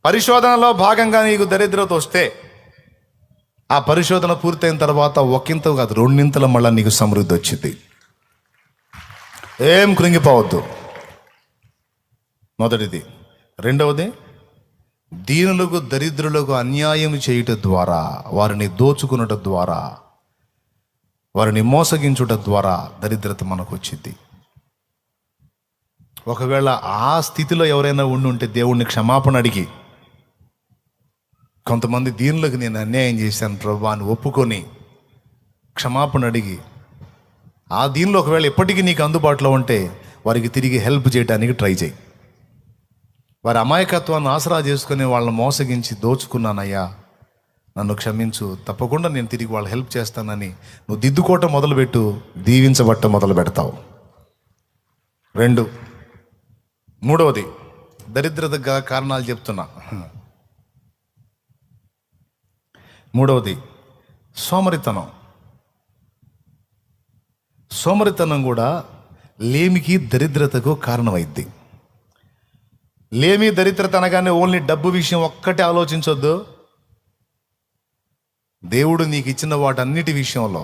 పరిశోధనలో భాగంగా నీకు దరిద్రత వస్తే ఆ పరిశోధన పూర్తయిన తర్వాత ఒకంత కాదు రెండింతల మళ్ళీ నీకు సమృద్ధి వచ్చింది. ఏం కృంగిపోవద్దు. మొదటిది. రెండవది, దీనులకు దరిద్రులకు అన్యాయం చేయుట ద్వారా, వారిని దోచుకునుట ద్వారా, వారిని మోసగించుట ద్వారా దరిద్రత మనకు వచ్చింది. ఒకవేళ ఆ స్థితిలో ఎవరైనా ఉంటే దేవుణ్ణి క్షమాపణ అడిగి, కొంతమంది దీనులకు నేను అన్యాయం చేశాను ప్రభు అని ఒప్పుకొని క్షమాపణ అడిగి, ఆ దీనిలో ఒకవేళ ఎప్పటికీ నీకు అందుబాటులో ఉంటే వారికి తిరిగి హెల్ప్ చేయడానికి ట్రై చేయి. వారి అమాయకత్వాన్ని ఆసరా చేసుకుని వాళ్ళని మోసగించి దోచుకున్నానయ్యా, నన్ను క్షమించు, తప్పకుండా నేను తిరిగి వాళ్ళు హెల్ప్ చేస్తానని నువ్వు దిద్దుకోవటం మొదలుపెట్టు, దీవించబట్ట మొదలు పెడతావు. మూడవది, దరిద్రత కారణాలు చెప్తున్నా. మూడవది, సోమరితనం. సోమరితనం కూడా లేమికి దరిద్రతకు కారణమైద్ది. లేమి దరిద్రత అనగానే ఓన్లీ డబ్బు విషయం ఒక్కటే ఆలోచించొద్దు. దేవుడు నీకు ఇచ్చిన వాటన్నిటి విషయంలో